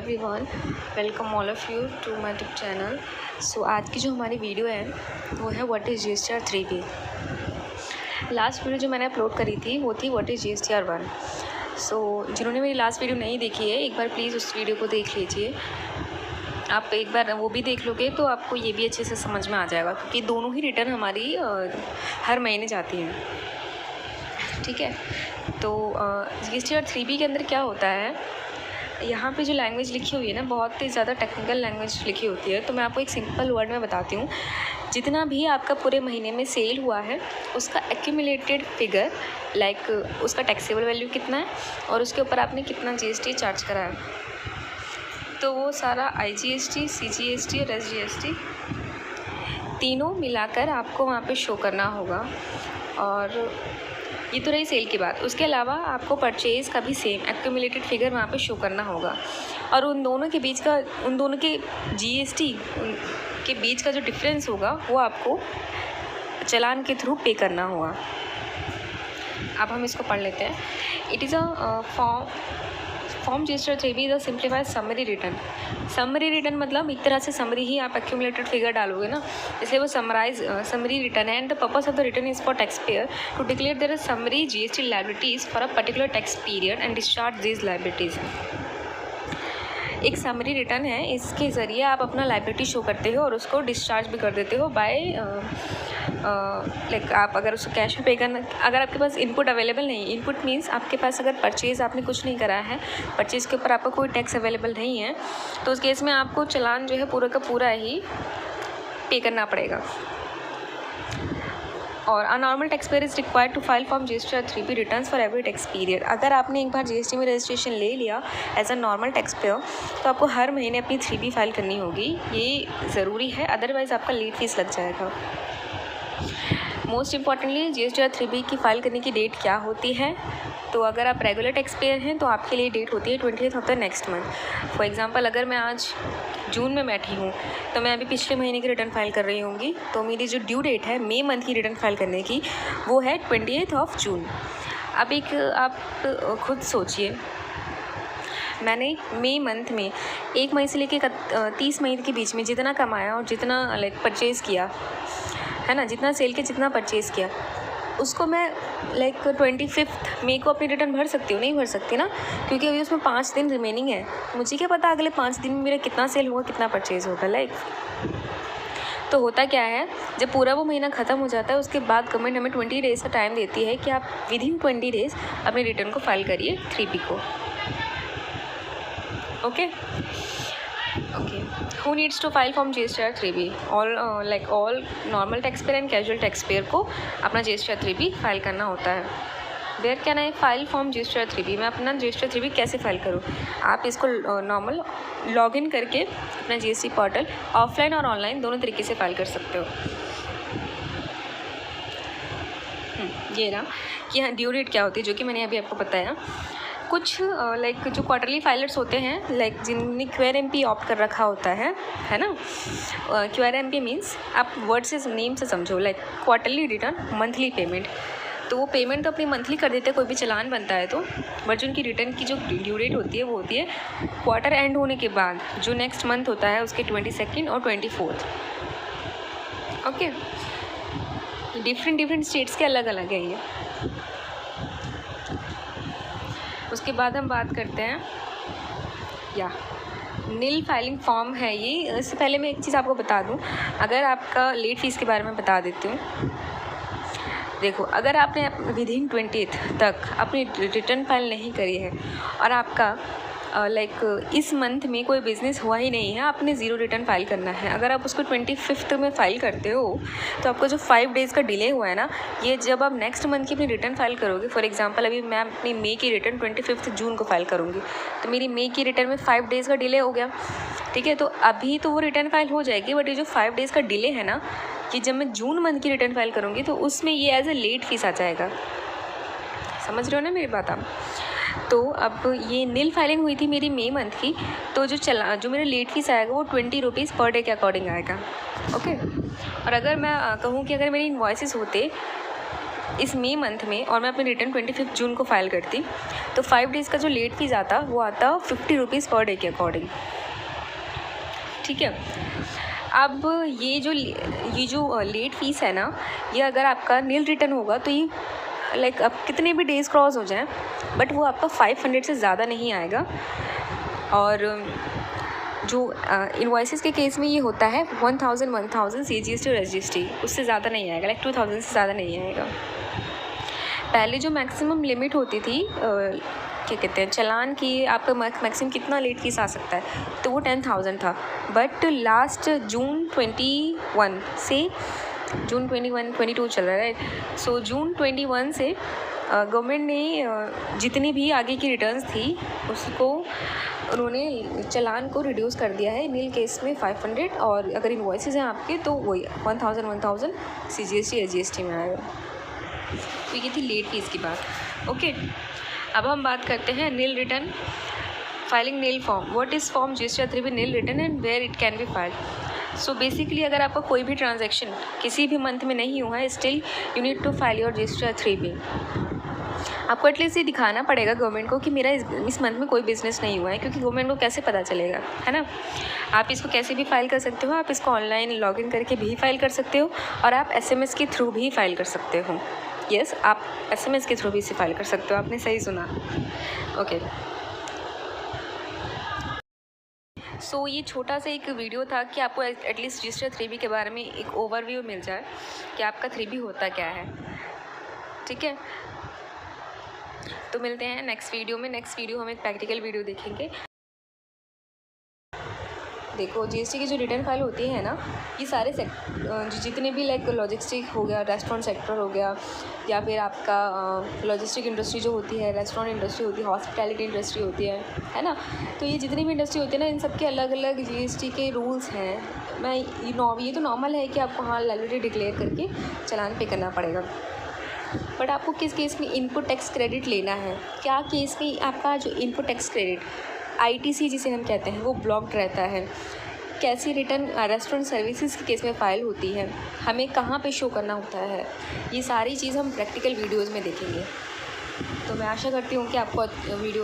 Everyone, welcome all of you to my YouTube channel. So आज की जो हमारी वीडियो है वो है what is GSTR 3B। Last video जो मैंने अपलोड करी थी वो थी व्हाट इज़ GSTR 1। सो जिन्होंने मेरी लास्ट वीडियो नहीं देखी है एक बार प्लीज़ उस वीडियो को देख लीजिए। आप एक बार वो भी देख लोगे तो आपको ये भी अच्छे से समझ में आ जाएगा, क्योंकि दोनों ही रिटर्न हमारी हर महीने जाती हैं। ठीक है, तो GSTR 3B के अंदर क्या होता है, यहाँ पे जो लैंग्वेज लिखी हुई है ना बहुत ही ज़्यादा टेक्निकल लैंग्वेज लिखी होती है। तो मैं आपको एक सिंपल वर्ड में बताती हूँ। जितना भी आपका पूरे महीने में सेल हुआ है उसका एक्यूमुलेटेड फिगर, लाइक उसका टैक्सेबल वैल्यू कितना है और उसके ऊपर आपने कितना GST चार्ज करा है, तो वो सारा IGST, CGST और SGST तीनों मिलाकर आपको वहाँ पे शो करना होगा। और ये तो रही सेल की बात। उसके अलावा आपको परचेज़ का भी सेम एक्यूमुलेटेड फिगर वहाँ पे शो करना होगा, और उन दोनों के GST के बीच का जो डिफरेंस होगा वो आपको चालान के थ्रू पे करना होगा। अब हम इसको पढ़ लेते हैं। It is a form GSTR 3B is a simplified summary return. Summary return मतलब एक तरह से समरी ही आप एक्यूमुलेटेड फिगर डालोगे ना, इसलिए वो समरी रिटर्न है। And the purpose of the return is for tax payer to declare their summary GST liabilities for a particular tax period and discharge these liabilities. एक समरी रिटर्न है, इसके ज़रिए आप अपना लायबिलिटी शो करते हो और उसको डिस्चार्ज भी कर देते हो बाय लाइक आप अगर उसको कैश में पे करना, अगर आपके पास इनपुट अवेलेबल नहीं, इनपुट मीन्स आपके पास अगर परचेज़ आपने कुछ नहीं करा है, परचेज़ के ऊपर आपका कोई टैक्स अवेलेबल नहीं है, तो उस केस में आपको चालान जो है पूरा का पूरा ही पे करना पड़ेगा। और a normal tax payer is required to file form GSTR 3B returns for every tax period. अगर आपने एक बार GST में रजिस्ट्रेशन ले लिया as a normal tax payer तो आपको हर महीने अपनी 3B फाइल करनी होगी। ये ज़रूरी है, अदरवाइज़ आपका लेट फीस लग जाएगा। मोस्ट इम्पॉर्टेंटली GSTR 3B की फ़ाइल करने की डेट क्या होती है, तो अगर आप रेगुलर टैक्स पेयर हैं तो आपके लिए डेट होती है 20th of the next month. For example अगर मैं आज जून में बैठी हूँ तो मैं अभी पिछले महीने की रिटर्न फाइल कर रही होंगी, तो मेरी जो ड्यू डेट है मई मंथ की रिटर्न फाइल करने की वो है 20th ऑफ जून। अब आप खुद सोचिए, मैंने मई मंथ में 1 मई से लेकर 30 मई के बीच में जितना कमाया और जितना लाइक परचेज़ किया है ना, जितना सेल के जितना परचेज़ किया उसको मैं लाइक 25 मई को अपनी रिटर्न भर सकती हूँ? नहीं भर सकती ना, क्योंकि अभी उसमें 5 दिन रिमेनिंग है। मुझे क्या पता अगले 5 दिन में मेरा कितना सेल होगा, कितना परचेज़ होगा। लाइक तो होता क्या है, जब पूरा वो महीना ख़त्म हो जाता है उसके बाद गवर्नमेंट हमें 20 डेज़ का टाइम देती है कि आप विदिन 20 डेज़ अपनी रिटर्न को फाइल करिए 3B को। Okay, who needs to file form GSTR 3B? All normal tax payer and casual tax payer को अपना GSTR 3B फाइल करना होता है। Where can I file form GSTR 3B? मैं अपना GSTR 3B कैसे फाइल करूँ? आप इसको नॉर्मल लॉगिन करके अपना GST पोर्टल ऑफलाइन और ऑनलाइन दोनों तरीके से फाइल कर सकते हो। ये ना कि हाँ ड्यू डेट क्या होती है, जो कि मैंने अभी आपको बताया। कुछ लाइक जो क्वार्टरली फाइलर्स होते हैं, लाइक जिन्होंने QRMP ऑप्ट कर रखा होता है ना। QRMP मीन्स आप वर्ड से नेम से समझो, like quarterly return monthly payment. तो वो पेमेंट तो अपनी मंथली कर देते हैं, कोई भी चालान बनता है तो, बट जो उनकी रिटर्न की जो ड्यू डेट होती है वो होती है क्वार्टर एंड होने के बाद, जो नेक्स्ट मंथ होता है उसके 22 और 24। ओके, डिफरेंट स्टेट्स के अलग अलग है ये। उसके बाद हम बात करते हैं नील फाइलिंग फॉर्म है ये। इससे पहले मैं एक चीज़ आपको बता दूं, अगर आपका लेट फीस के बारे में बता देती हूँ। देखो, अगर आपने विदिन 20th तक अपनी रिटर्न फाइल नहीं करी है और आपका लाइक इस मंथ में कोई बिज़नेस हुआ ही नहीं है, आपने ज़ीरो रिटर्न फाइल करना है। अगर आप उसको 25th में फ़ाइल करते हो तो आपको जो 5 डेज़ का डिले हुआ है ना, ये जब आप नेक्स्ट मंथ की अपनी रिटर्न फाइल करोगे, फॉर एग्जांपल अभी मैं अपनी मई की रिटर्न 25 जून को फाइल करूँगी, तो मेरी मई की रिटर्न में 5 डेज़ का डिले हो गया। ठीक है, तो अभी तो वो रिटर्न फाइल हो जाएगी, बट ये जो 5 डेज़ का डिले है ना, कि जब मैं जून मंथ की रिटर्न फाइल करूँगी तो उसमें ये एज ए लेट फीस आ जाएगा। समझ रहे हो ना मेरी बात आप? तो अब ये नील फाइलिंग हुई थी मेरी मई मंथ की, तो जो मेरा लेट फीस आएगा वो 20 रुपीज़ पर डे के अकॉर्डिंग आएगा। ओके, और अगर मैं कहूँ कि अगर मेरी इन्वॉइसेस होते इस मई मंथ में और मैं अपनी रिटर्न 25 जून को फाइल करती तो 5 डेज़ का जो लेट फीस आता वो आता 50 रुपीज़ पर डे के अकॉर्डिंग। ठीक है। अब ये जो लेट फ़ीस है ना, ये अगर आपका नील रिटर्न होगा तो ये लाइक अब कितने भी डेज़ क्रॉस हो जाएं बट वो आपका 500 से ज़्यादा नहीं आएगा। और जो इनवॉइसेस के केस में ये होता है 1000 CGST और SGST, उससे ज़्यादा नहीं आएगा, लाइक 2000 से ज़्यादा नहीं आएगा। पहले जो मैक्सिमम लिमिट होती थी क्या कहते हैं चलान की, आपका मैक्सिमम कितना लेट फीस आ सकता है, तो वो 10,000 था। बट लास्ट जून 21 से जून 22 चल रहा है, सो जून 21 से गवर्नमेंट ने जितनी भी आगे की रिटर्न्स थी उसको उन्होंने चलान को रिड्यूस कर दिया है। नील केस में 500 और अगर इनवॉइसेस हैं आपके तो वही 1000 CGST SGST में आएगा। तो ये थी लेट फीस की बात। ओके, अब हम बात करते हैं nil return filing nil form. What is form GSTR 3B nil return and where it can be filed. So basically अगर आपका कोई भी ट्रांजैक्शन किसी भी मंथ में नहीं हुआ है, still you need to file your GSTR 3B। आपको एटलीस्ट ये दिखाना पड़ेगा गवर्नमेंट को कि मेरा इस मंथ में कोई बिज़नेस नहीं हुआ है, क्योंकि गवर्नमेंट को कैसे पता चलेगा, है ना। आप इसको कैसे भी फाइल कर सकते हो, आप इसको ऑनलाइन लॉगिन करके भी फाइल कर सकते हो और आप SMS के थ्रू भी फाइल कर सकते हो। यस, आप SMS के थ्रू भी इसे फाइल कर सकते हो, आपने सही सुना। ओके, सो ये छोटा सा एक वीडियो था कि आपको एटलीस्ट GSTR 3B के बारे में एक ओवरव्यू मिल जाए कि आपका 3B होता क्या है। ठीक है, तो मिलते हैं नेक्स्ट वीडियो में। नेक्स्ट वीडियो हम एक प्रैक्टिकल वीडियो देखेंगे। देखो, GST की जो रिटर्न फाइल होती है ना, ये सारे जितने भी लाइक लॉजिस्टिक हो गया, रेस्टोरेंट सेक्टर हो गया, या फिर आपका लॉजिस्टिक इंडस्ट्री जो होती है, रेस्टोरेंट इंडस्ट्री होती है, हॉस्पिटैलिटी इंडस्ट्री होती है ना। तो ये जितनी भी इंडस्ट्री होती है ना, इन सब के अलग अलग GST के रूल्स हैं। ये तो नॉर्मल है कि आपको हाँ लायबिलिटी डिक्लेयर करके चालान पे करना पड़ेगा, बट आपको किस केस में इनपुट टैक्स क्रेडिट लेना है, क्या केस में आपका जो इनपुट टैक्स क्रेडिट ITC जिसे हम कहते हैं वो ब्लॉक्ड रहता है, कैसी रिटर्न रेस्टोरेंट सर्विसेज के केस में फ़ाइल होती है, हमें कहाँ पे शो करना होता है, ये सारी चीज़ हम प्रैक्टिकल वीडियोज़ में देखेंगे। तो मैं आशा करती हूँ कि आपको वीडियो